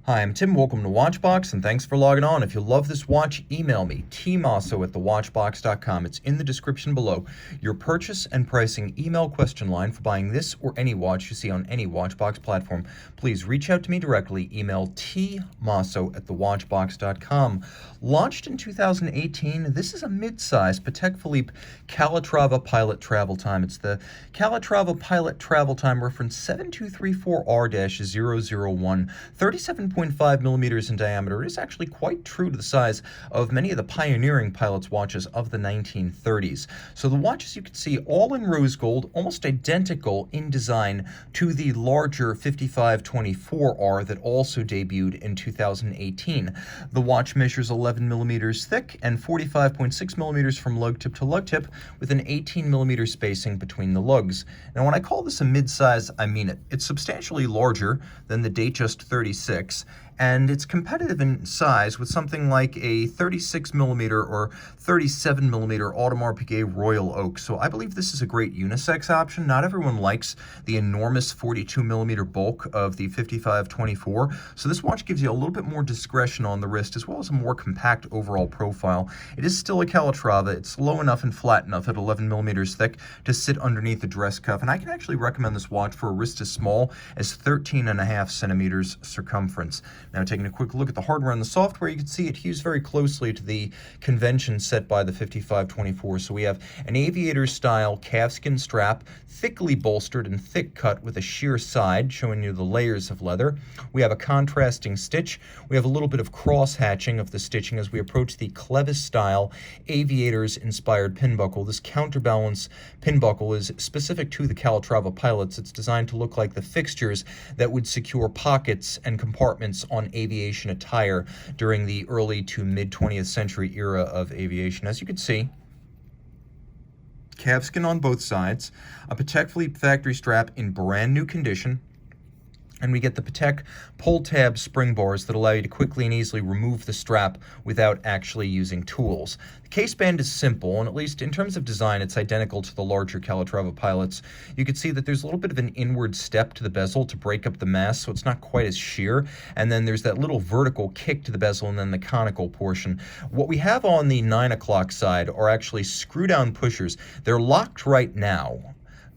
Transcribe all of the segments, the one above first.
Hi, I'm Tim. Welcome to Watchbox, and thanks for logging on. If you love this watch, email me, tmosso@thewatchbox.com. It's in the description below. Your purchase and pricing email question line for buying this or any watch you see on any Watchbox platform. Please reach out to me directly. Email tmosso@thewatchbox.com. Launched in 2018, this is a mid-size Patek Philippe Calatrava Pilot Travel Time. It's the Calatrava Pilot Travel Time reference 7234R-001, 37.5 millimeters in diameter. It is actually quite true to the size of many of the pioneering pilot's watches of the 1930s. So the watch, as you can see, all in rose gold, almost identical in design to the larger 5524R that also debuted in 2018. The watch measures 11 millimeters thick and 45.6 millimeters from lug tip to lug tip, with an 18 millimeter spacing between the lugs. Now, when I call this a mid-size, I mean it. It's substantially larger than the Datejust 36, and it's competitive in size with something like a 36 millimeter or 37 millimeter Audemars Piguet Royal Oak. So I believe this is a great unisex option. Not everyone likes the enormous 42 millimeter bulk of the 5524, so this watch gives you a little bit more discretion on the wrist, as well as a more compact overall profile. It is still a Calatrava. It's low enough and flat enough at 11 millimeters thick to sit underneath the dress cuff, and I can actually recommend this watch for a wrist as small as 13.5 centimeters circumference. Now, taking a quick look at the hardware and the software, you can see it hews very closely to the convention set by the 5524. So we have an aviator-style calfskin strap, thickly bolstered and thick cut with a sheer side, showing you the layers of leather. We have a contrasting stitch. We have a little bit of cross-hatching of the stitching as we approach the Clevis-style aviators-inspired pin buckle. This counterbalance pin buckle is specific to the Calatrava pilots. It's designed to look like the fixtures that would secure pockets and compartments on aviation attire during the early to mid 20th century era of aviation. As you can see, calfskin on both sides, a Patek Philippe factory strap in brand new condition, and we get the Patek pull tab spring bars that allow you to quickly and easily remove the strap without actually using tools. The case band is simple, and at least in terms of design, it's identical to the larger Calatrava pilots. You can see that there's a little bit of an inward step to the bezel to break up the mass, so it's not quite as sheer, and then there's that little vertical kick to the bezel and then the conical portion. What we have on the 9 o'clock side are actually screw-down pushers. They're locked right now,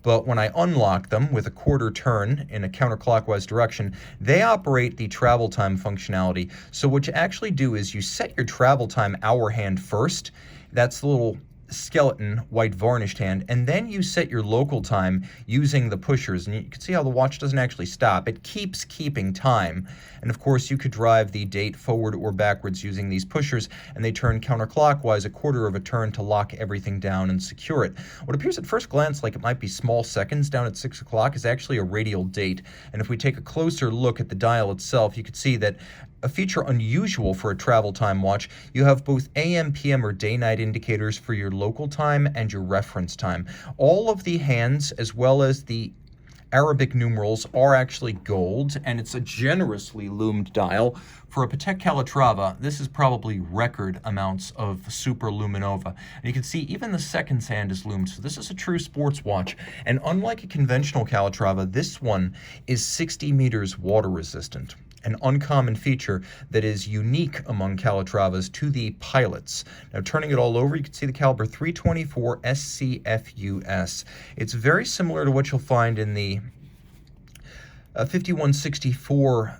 but when I unlock them with a quarter turn in a counterclockwise direction, they operate the travel time functionality. So what you actually do is you set your travel time hour hand first. That's the little skeleton white varnished hand, and then you set your local time using the pushers, and you can see how the watch doesn't actually stop. It keeps keeping time, and of course you could drive the date forward or backwards using these pushers, and they turn counterclockwise a quarter of a turn to lock everything down and secure it. What appears at first glance like it might be small seconds down at 6 o'clock is actually a radial date, and if we take a closer look at the dial itself, you can see that a feature unusual for a travel time watch, you have both AM, PM, or day-night indicators for your local time and your reference time. All of the hands, as well as the Arabic numerals, are actually gold, and it's a generously loomed dial. For a Patek Calatrava, this is probably record amounts of super luminova. And you can see even the seconds hand is loomed, so this is a true sports watch. And unlike a conventional Calatrava, this one is 60 meters water resistant, an uncommon feature that is unique among Calatravas to the pilots. Now, turning it all over, you can see the caliber 324 SCFUS. It's very similar to what you'll find in the 5164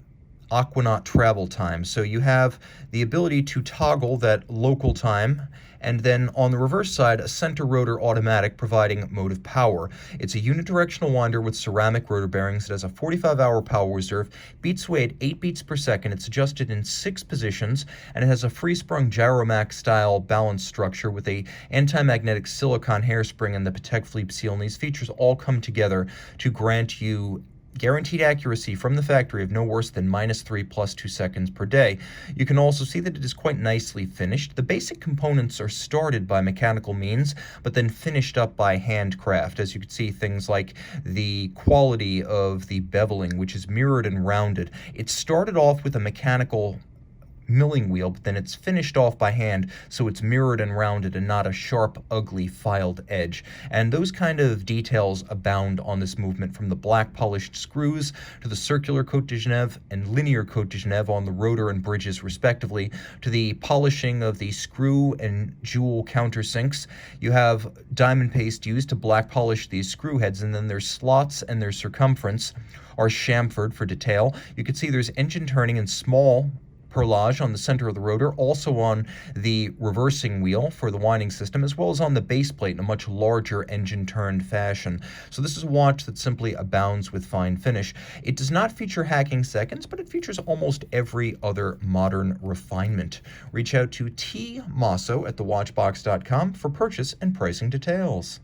Aquanaut travel time. So you have the ability to toggle that local time, and then on the reverse side, a center rotor automatic providing motive power. It's a unidirectional winder with ceramic rotor bearings. It has a 45-hour power reserve, beats away at 8 beats per second. It's adjusted in 6 positions, and it has a free-sprung gyromac style balance structure with a anti-magnetic silicone hairspring and the Patek Philippe seal. And these features all come together to grant you guaranteed accuracy from the factory of no worse than -3 + 2 seconds per day. You can also see that it is quite nicely finished. The basic components are started by mechanical means, but then finished up by handcraft. As you can see, things like the quality of the beveling, which is mirrored and rounded. It started off with a mechanical milling wheel, but then it's finished off by hand, so it's mirrored and rounded and not a sharp, ugly, filed edge. And those kind of details abound on this movement, from the black polished screws to the circular Cote de Genève and linear Cote de Genève on the rotor and bridges respectively, to the polishing of the screw and jewel countersinks. You have diamond paste used to black polish these screw heads, and then their slots and their circumference are chamfered for detail. You can see there's engine turning and small perlage on the center of the rotor, also on the reversing wheel for the winding system, as well as on the base plate in a much larger engine-turned fashion. So this is a watch that simply abounds with fine finish. It does not feature hacking seconds, but it features almost every other modern refinement. Reach out to T Mosso at thewatchbox.com for purchase and pricing details.